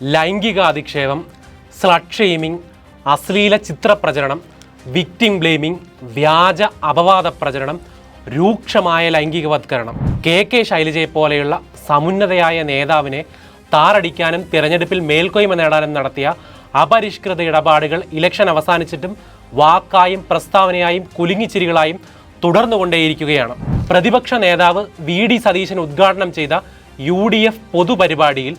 ലൈംഗിക അധിക്ഷേപം, slut shaming, അശ്ലീല ചിത്രപ്രചരണം, victim blaming, വ്യാജ അപവാദ പ്രചരണം, രൂക്ഷമായ ലൈംഗികവത്കരണം. കെ ശൈലജയെ പോലെയുള്ള സമുന്നതയായ നേതാവിനെ താറടിക്കാനും തിരഞ്ഞെടുപ്പിൽ മേൽക്കോയ്മ നേടാനും നടത്തിയ അപരിഷ്കൃത ഇടപാടുകൾ ഇലക്ഷൻ അവസാനിച്ചിട്ടും വാക്കായും പ്രസ്താവനയായും കുലുങ്ങിച്ചിരികളായും തുടർന്നുകൊണ്ടേയിരിക്കുകയാണ്. പ്രതിപക്ഷ നേതാവ് വി.ഡി. സതീശൻ ഉദ്ഘാടനം ചെയ്ത UDF പൊതുപരിപാടിയിൽ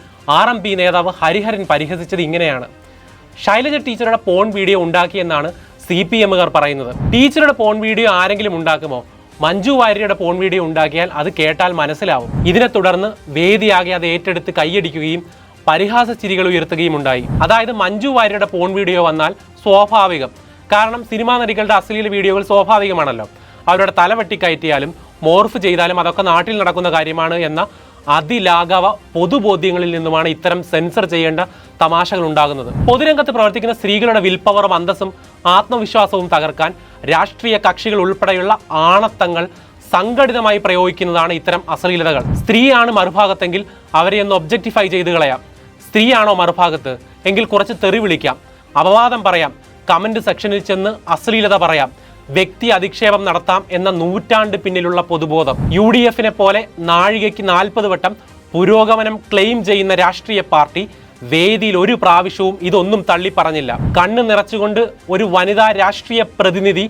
RMP നേതാവ് ഹരിഹരൻ പരിഹസിച്ചത് ഇങ്ങനെയാണ്: ശൈലജ ടീച്ചറുടെ പോൺ വീഡിയോ ഉണ്ടാക്കിയെന്നാണ് CPMകാർ പറയുന്നത്. ടീച്ചറുടെ പോൺ വീഡിയോ ആരെങ്കിലും ഉണ്ടാക്കുമോ? മഞ്ജു വാര്യരുടെ പോൺ വീഡിയോ ഉണ്ടാക്കിയാൽ അത് കേട്ടാൽ മനസ്സിലാവും. ഇതിനെ തുടർന്ന് വേദിയാകെ അത് ഏറ്റെടുത്ത് കൈയടിക്കുകയും പരിഹാസ ചിരികൾ ഉയർത്തുകയും ഉണ്ടായി. അതായത് മഞ്ജു വാര്യരുടെ പോൺ വീഡിയോ വന്നാൽ സ്വാഭാവികം, കാരണം സിനിമാ നടികളുടെ അശ്ലീല വീഡിയോകൾ സ്വാഭാവികമാണല്ലോ. അവരുടെ തല വെട്ടിക്കയറ്റിയാലും മോർഫ് ചെയ്താലും അതൊക്കെ നാട്ടിൽ നടക്കുന്ന കാര്യമാണ് എന്ന അതിലാഘവ പൊതുബോധ്യങ്ങളിൽ നിന്നുമാണ് ഇത്തരം സെൻസർ ചെയ്യേണ്ട തമാശകൾ ഉണ്ടാകുന്നത്. പൊതുരംഗത്ത് പ്രവർത്തിക്കുന്ന സ്ത്രീകളുടെ വിൽപവറും അന്തസ്സും ആത്മവിശ്വാസവും തകർക്കാൻ രാഷ്ട്രീയ കക്ഷികൾ ഉൾപ്പെടെയുള്ള ആണത്തങ്ങൾ സംഘടിതമായി പ്രയോഗിക്കുന്നതാണ് ഇത്തരം അശ്ലീലതകൾ. സ്ത്രീയാണ് മറുഭാഗത്തെങ്കിൽ അവരെ ഒന്ന് ഒബ്ജക്റ്റിഫൈ ചെയ്ത് കളയാം. സ്ത്രീയാണോ മറുഭാഗത്ത് എങ്കിൽ കുറച്ച് തെറി വിളിക്കാം, അപവാദം പറയാം, കമന്റ് സെക്ഷനിൽ ചെന്ന് അശ്ലീലത പറയാം, വ്യക്തി അധിക്ഷേപം നടത്താം എന്ന നൂറ്റാണ്ട് പിന്നിലുള്ള പൊതുബോധം. UDFനെ പോലെ നാഴികയ്ക്ക് 40 വട്ടം പുരോഗമനം ക്ലെയിം ചെയ്യുന്ന രാഷ്ട്രീയ പാർട്ടി വേദിയിൽ ഒരു പ്രാവശ്യവും ഇതൊന്നും തള്ളി പറഞ്ഞില്ല. കണ്ണ് നിറച്ചുകൊണ്ട് ഒരു വനിതാ രാഷ്ട്രീയ പ്രതിനിധി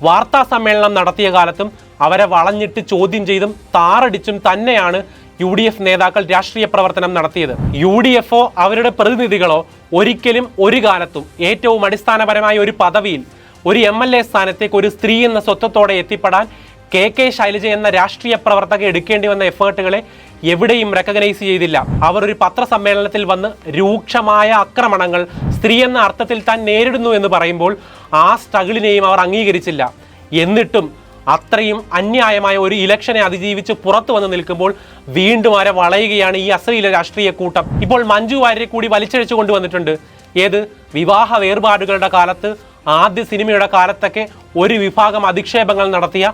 വാർത്താ സമ്മേളനം നടത്തിയ കാലത്തും അവരെ വളഞ്ഞിട്ട് ചോദ്യം ചെയ്തും താറടിച്ചും തന്നെയാണ് UDF നേതാക്കൾ രാഷ്ട്രീയ പ്രവർത്തനം നടത്തിയത്. UDFോ അവരുടെ പ്രതിനിധികളോ ഒരിക്കലും ഒരു കാലത്തും ഏറ്റവും അടിസ്ഥാനപരമായ ഒരു പദവിയിൽ, ഒരു MLA സ്ഥാനത്തേക്ക് ഒരു സ്ത്രീ എന്ന സ്വത്വത്തോടെ എത്തിപ്പെടാൻ കെ ശൈലജ എന്ന രാഷ്ട്രീയ പ്രവർത്തക എടുക്കേണ്ടി വന്ന എഫേർട്ടുകളെ എവിടെയും റെക്കഗ്നൈസ് ചെയ്തില്ല. അവർ ഒരു പത്രസമ്മേളനത്തിൽ വന്ന് രൂക്ഷമായ ആക്രമണങ്ങൾ സ്ത്രീ എന്ന അർത്ഥത്തിൽ താൻ നേരിടുന്നു എന്ന് പറയുമ്പോൾ ആ സ്ട്രഗിളിനെയും അവർ അംഗീകരിച്ചില്ല. എന്നിട്ടും അത്രയും അന്യായമായ ഒരു ഇലക്ഷനെ അതിജീവിച്ച് പുറത്തു വന്ന് നിൽക്കുമ്പോൾ വീണ്ടും അവരെ വളയുകയാണ് ഈ അശ്ലീല രാഷ്ട്രീയ കൂട്ടം. ഇപ്പോൾ മഞ്ജു വാര്യരെ കൂടി വലിച്ചഴിച്ചു കൊണ്ടുവന്നിട്ടുണ്ട്. ഏത് വിവാഹ വേർപാടുകളുടെ കാലത്ത്, ആദ്യ സിനിമയുടെ കാലത്തൊക്കെ ഒരു വിഭാഗം അധിക്ഷേപങ്ങൾ നടത്തിയ,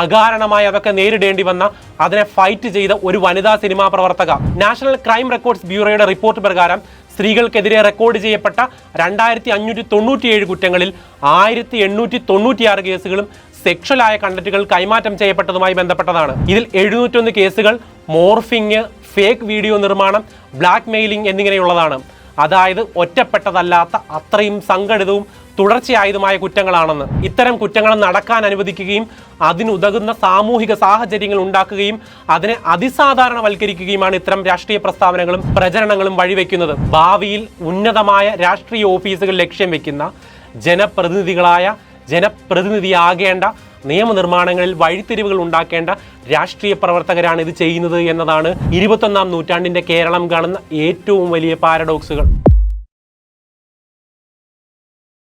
അകാരണമായി അതൊക്കെ നേരിടേണ്ടി വന്ന, അതിനെ ഫൈറ്റ് ചെയ്ത ഒരു വനിതാ സിനിമാ പ്രവർത്തക. നാഷണൽ ക്രൈം റെക്കോർഡ്സ് ബ്യൂറോയുടെ റിപ്പോർട്ട് പ്രകാരം സ്ത്രീകൾക്കെതിരെ റെക്കോർഡ് ചെയ്യപ്പെട്ട 2597 കുറ്റങ്ങളിൽ 1896 കേസുകളും സെക്ഷലായ കണ്ടന്റുകൾ കൈമാറ്റം ചെയ്യപ്പെട്ടതുമായി ബന്ധപ്പെട്ടതാണ്. ഇതിൽ 701 കേസുകൾ മോർഫിംഗ്, ഫേക്ക് വീഡിയോ നിർമ്മാണം, ബ്ലാക്ക് മെയിലിംഗ് എന്നിങ്ങനെയുള്ളതാണ്. അതായത് ഒറ്റപ്പെട്ടതല്ലാത്ത അത്രയും സംഘടിതവും തുടർച്ചയായതുമായ കുറ്റങ്ങളാണെന്ന്. ഇത്തരം കുറ്റങ്ങൾ നടക്കാൻ അനുവദിക്കുകയും അതിനുതകുന്ന സാമൂഹിക സാഹചര്യങ്ങൾ ഉണ്ടാക്കുകയും അതിനെ അതിസാധാരണവൽക്കരിക്കുകയുമാണ് ഇത്തരം രാഷ്ട്രീയ പ്രസ്താവനകളും പ്രചരണങ്ങളും വഴിവെക്കുന്നത്. ഭാവിയിൽ ഉന്നതമായ രാഷ്ട്രീയ ഓഫീസുകൾ ലക്ഷ്യം വെക്കുന്ന ജനപ്രതിനിധിയാകേണ്ട, നിയമനിർമ്മാണങ്ങളിൽ വഴിത്തിരിവുകൾ ഉണ്ടാക്കേണ്ട രാഷ്ട്രീയ പ്രവർത്തകരാണ് ഇത് ചെയ്യുന്നത് എന്നതാണ് 21-ാം നൂറ്റാണ്ടിൻ്റെ കേരളം കാണുന്ന ഏറ്റവും വലിയ പാരഡോക്സുകൾ.